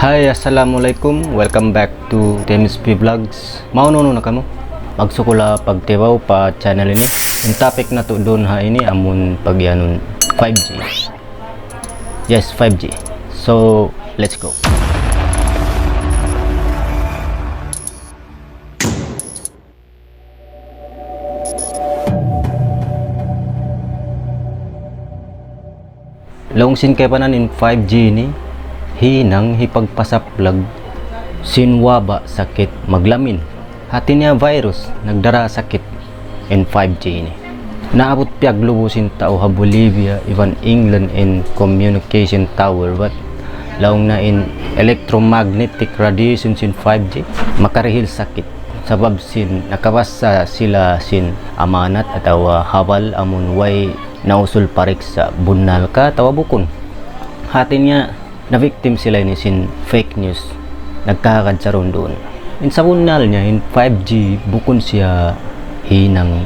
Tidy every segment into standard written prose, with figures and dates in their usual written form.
Hi, assalamualaikum. Welcome back to TMHP Vlogs. Maununo na kamo. Magsukula pagtibaw pa channel ini. Yung topic na to doon ha ini amun pagyanon 5G. Yes, 5G. So, let's go. Longsin kay panan in 5G ni hinang hipagpasaplag sinwaba sakit maglamin hati niya virus nagdara sakit in 5G ni naabot piag lubusin tao ha Bolivia even England in communication tower but laungna in electromagnetic radiation sin 5G makarihil sakit sabab sin nakawasa sila sin amanat ataw habal amun way nausul parik sa bunal ka tawa bukon hati niya na victim sila ni sin fake news nagkakadsaron doon in sa bunal niya in 5G bukon siya hinang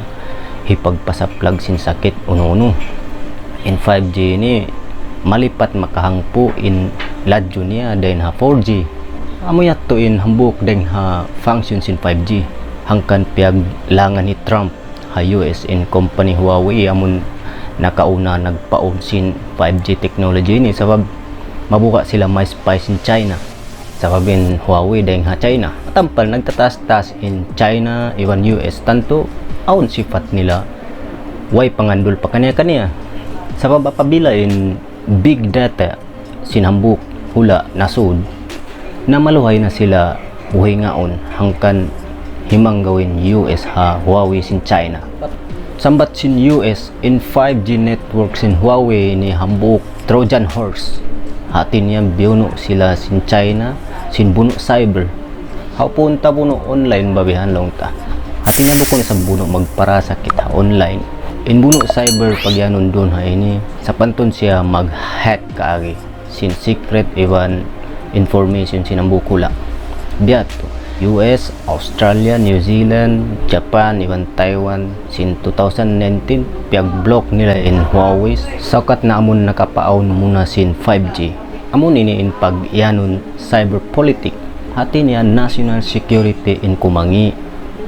hipagpasaplag sin sakit uno-uno in 5G ni malipat makahangpo in ladyo niya dahin ha 4G amo yato in hambuk dahin ha function sin 5G hangkan piag langan ni Trump ha US in company Huawei amun nakauna nagpaon sin 5G technology ni sabab mabuka sila may spice in China sababin Huawei dahil ha China matampal nagtatas-tas in China even US tanto aun sifat nila way pangandol pa kanya-kanya sabab apabila in big data sinambuk hula nasud na maluhay na sila buhay ngaon hangkan himang gawin US ha Huawei sin China sambat sin US in 5G network sin Huawei ni hambuk Trojan horse hati niya biuno sila sin China sin buno cyber haupunta buno online babihan long ta hati niya bukon sa buno magparasakit ha online in buno cyber pagyanon doon ha ini sa panton siya mag-hack kaagi sin secret even information sinambukula diato US, Australia, New Zealand, Japan, even Taiwan sin 2019 piag-block nila in Huawei sakat na amun nakapaon muna sin 5G amun ini in pag-ianon cyberpolitik hati niya national security in kumangi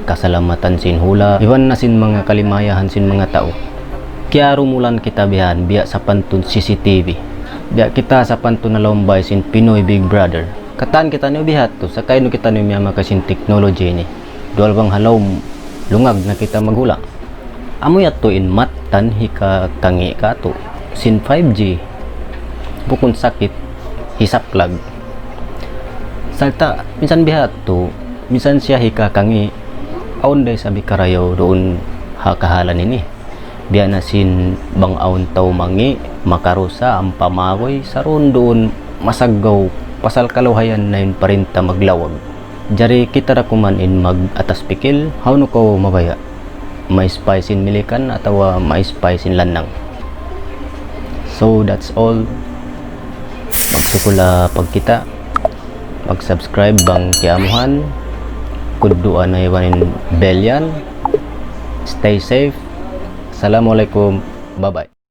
kasalamatan sin hula even na sin mga kalimayahan sin mga tao kaya rumulan kita bihan biya sa pantun CCTV biya kita sa pantun na lombay sin Pinoy Big Brother kataan kita ni bihat to sakay no kita ni miyama kasin technology ni dual bang halaw lungag na kita magula amo yato in matan hika kangi ka to sin 5G bukon sakit hisaplag salta minsan bihat to minsan siya hika kangi aun day sabi karayaw doon ha kahalan ini biya na sin bang aun taw mangi makarusa ang pamagoy saron doon masaggaw pasal kaluhayan na yun parinta maglawag jari kita rakuman in mag atas pikil how no ko mabaya may spice in milikan atawa may spice in lanang so that's all magsukula pagkita mag-subscribe bang kiamuhan kuduan na iwanin bell yan stay safe assalamualaikum bye bye.